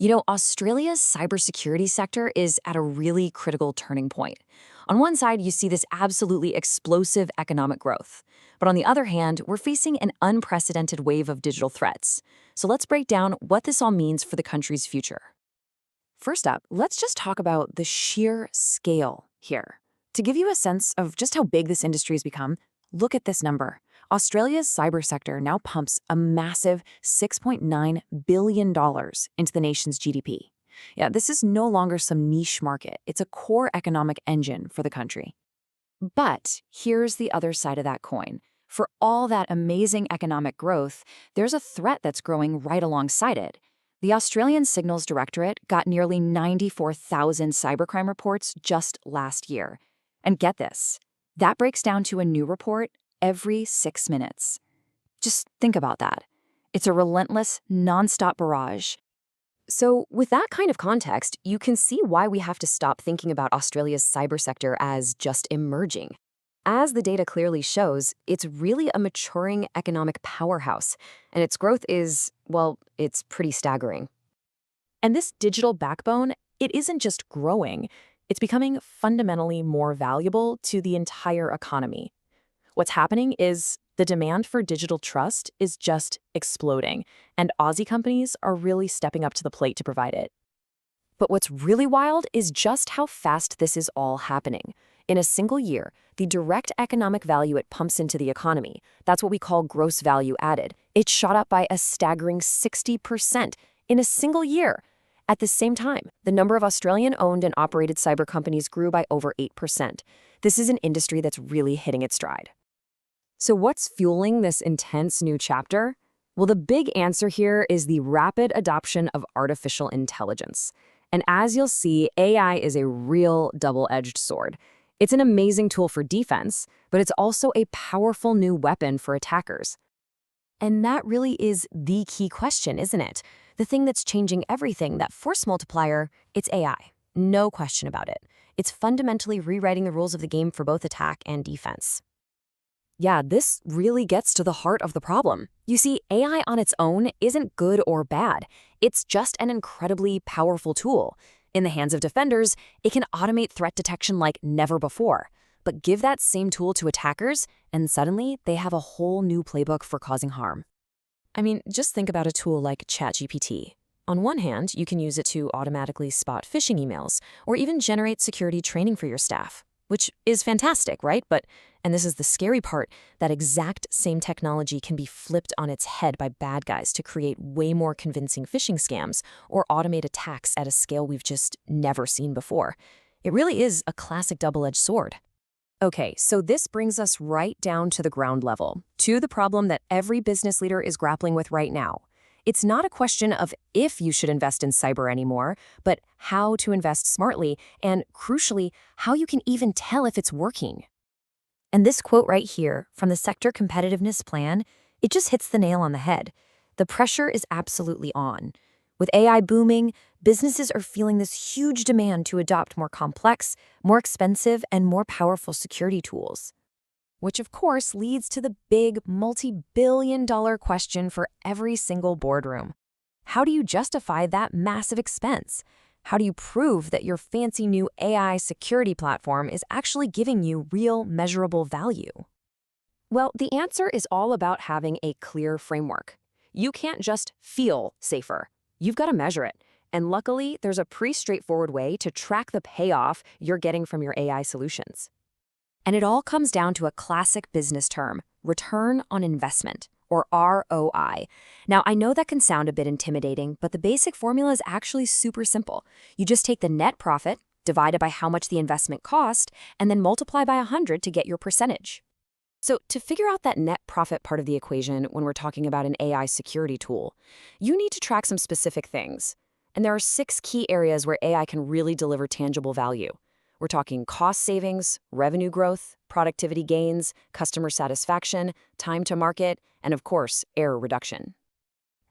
Australia's cybersecurity sector is at a really critical turning point. On one side, you see this absolutely explosive economic growth. But on the other hand, we're facing an unprecedented wave of digital threats. So let's break down what this all means for the country's future. First up, let's just talk about the sheer scale here. To give you a sense of just how big this industry has become, look at this number. Australia's cyber sector now pumps a massive $6.9 billion into the nation's GDP. Yeah, this is no longer some niche market. It's a core economic engine for the country. But here's the other side of that coin. For all that amazing economic growth, there's a threat that's growing right alongside it. The Australian Signals Directorate got nearly 94,000 cybercrime reports just last year. And get this, that breaks down to a new report every 6 minutes. Just think about that. It's a relentless, nonstop barrage. So with that kind of context, you can see why we have to stop thinking about Australia's cyber sector as just emerging. As the data clearly shows, it's really a maturing economic powerhouse, and its growth is, well, it's pretty staggering. And this digital backbone, it isn't just growing, it's becoming fundamentally more valuable to the entire economy. What's happening is the demand for digital trust is just exploding, and Aussie companies are really stepping up to the plate to provide it. But what's really wild is just how fast this is all happening. In a single year, the direct economic value it pumps into the economy, that's what we call gross value added, it shot up by a staggering 60% in a single year. At the same time, the number of Australian-owned and operated cyber companies grew by over 8%. This is an industry that's really hitting its stride. So what's fueling this intense new chapter? Well, the big answer here is the rapid adoption of artificial intelligence. And as you'll see, AI is a real double-edged sword. It's an amazing tool for defense, but it's also a powerful new weapon for attackers. And that really is the key question, isn't it? The thing that's changing everything, that force multiplier, it's AI. No question about it. It's fundamentally rewriting the rules of the game for both attack and defense. Yeah, this really gets to the heart of the problem. You see, AI on its own isn't good or bad. It's just an incredibly powerful tool. In the hands of defenders, it can automate threat detection like never before. But give that same tool to attackers, and suddenly they have a whole new playbook for causing harm. I mean, just think about a tool like ChatGPT. On one hand, you can use it to automatically spot phishing emails, or even generate security training for your staff, which is fantastic, right? And this is the scary part, that exact same technology can be flipped on its head by bad guys to create way more convincing phishing scams or automate attacks at a scale we've just never seen before. It really is a classic double-edged sword. Okay, so this brings us right down to the ground level, to the problem that every business leader is grappling with right now. It's not a question of if you should invest in cyber anymore, but how to invest smartly, and crucially, how you can even tell if it's working. And this quote right here from the Sector Competitiveness Plan, it just hits the nail on the head. The pressure is absolutely on. With AI booming, businesses are feeling this huge demand to adopt more complex, more expensive, and more powerful security tools. Which of course leads to the big multi-billion-dollar question for every single boardroom. How do you justify that massive expense? How do you prove that your fancy new AI security platform is actually giving you real measurable value? Well, the answer is all about having a clear framework. You can't just feel safer. You've got to measure it. And luckily, there's a pretty straightforward way to track the payoff you're getting from your AI solutions. And it all comes down to a classic business term, return on investment, or ROI. Now, I know that can sound a bit intimidating, but the basic formula is actually super simple. You just take the net profit, divide it by how much the investment cost, and then multiply by 100 to get your percentage. So to figure out that net profit part of the equation when we're talking about an AI security tool, you need to track some specific things. And there are 6 key areas where AI can really deliver tangible value. We're talking cost savings, revenue growth, productivity gains, customer satisfaction, time to market, and of course, error reduction.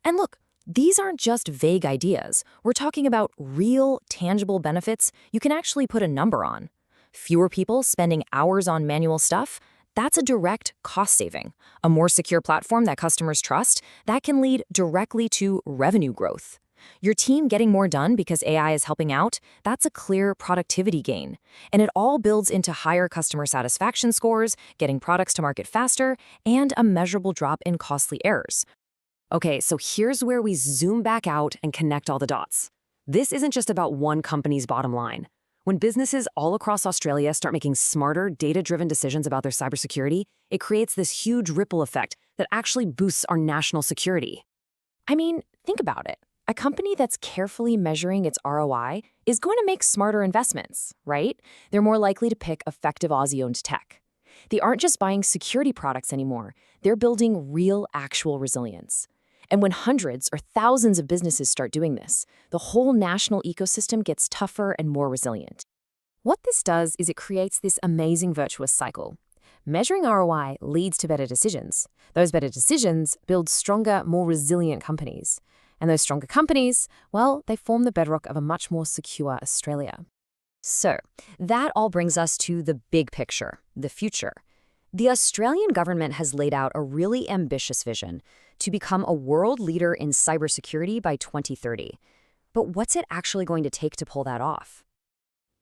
And look, these aren't just vague ideas. We're talking about real, tangible benefits you can actually put a number on. Fewer people spending hours on manual stuff, that's a direct cost saving. A more secure platform that customers trust, that can lead directly to revenue growth. Your team getting more done because AI is helping out, that's a clear productivity gain. And it all builds into higher customer satisfaction scores, getting products to market faster, and a measurable drop in costly errors. Okay, so here's where we zoom back out and connect all the dots. This isn't just about one company's bottom line. When businesses all across Australia start making smarter, data-driven decisions about their cybersecurity, it creates this huge ripple effect that actually boosts our national security. I mean, think about it. A company that's carefully measuring its ROI is going to make smarter investments, right? They're more likely to pick effective Aussie-owned tech. They aren't just buying security products anymore. They're building real, actual resilience. And when hundreds or thousands of businesses start doing this, the whole national ecosystem gets tougher and more resilient. What this does is it creates this amazing virtuous cycle. Measuring ROI leads to better decisions. Those better decisions build stronger, more resilient companies. And those stronger companies, well, they form the bedrock of a much more secure Australia. So, that all brings us to the big picture, the future. The Australian government has laid out a really ambitious vision to become a world leader in cybersecurity by 2030. But what's it actually going to take to pull that off?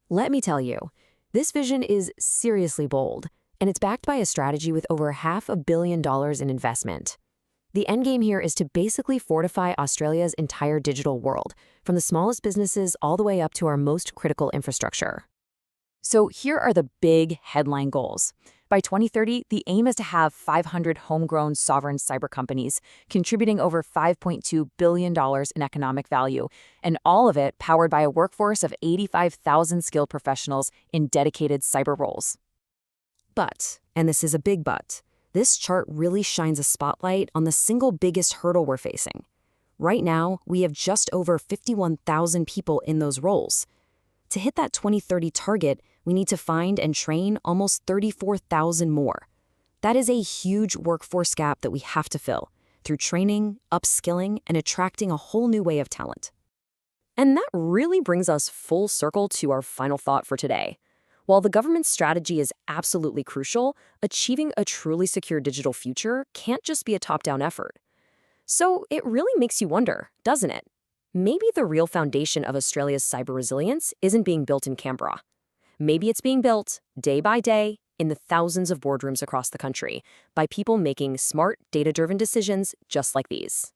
Let me tell you, this vision is seriously bold, and it's backed by a strategy with over $500 million in investment. The endgame here is to basically fortify Australia's entire digital world, from the smallest businesses all the way up to our most critical infrastructure. So here are the big headline goals. By 2030, the aim is to have 500 homegrown sovereign cyber companies contributing over $5.2 billion in economic value, and all of it powered by a workforce of 85,000 skilled professionals in dedicated cyber roles. But, and this is a big but, this chart really shines a spotlight on the single biggest hurdle we're facing. Right now, we have just over 51,000 people in those roles. To hit that 2030 target, we need to find and train almost 34,000 more. That is a huge workforce gap that we have to fill through training, upskilling, and attracting a whole new way of talent. And that really brings us full circle to our final thought for today. While the government's strategy is absolutely crucial, achieving a truly secure digital future can't just be a top-down effort. So it really makes you wonder, doesn't it? Maybe the real foundation of Australia's cyber resilience isn't being built in Canberra. Maybe it's being built, day by day, in the thousands of boardrooms across the country, by people making smart, data-driven decisions just like these.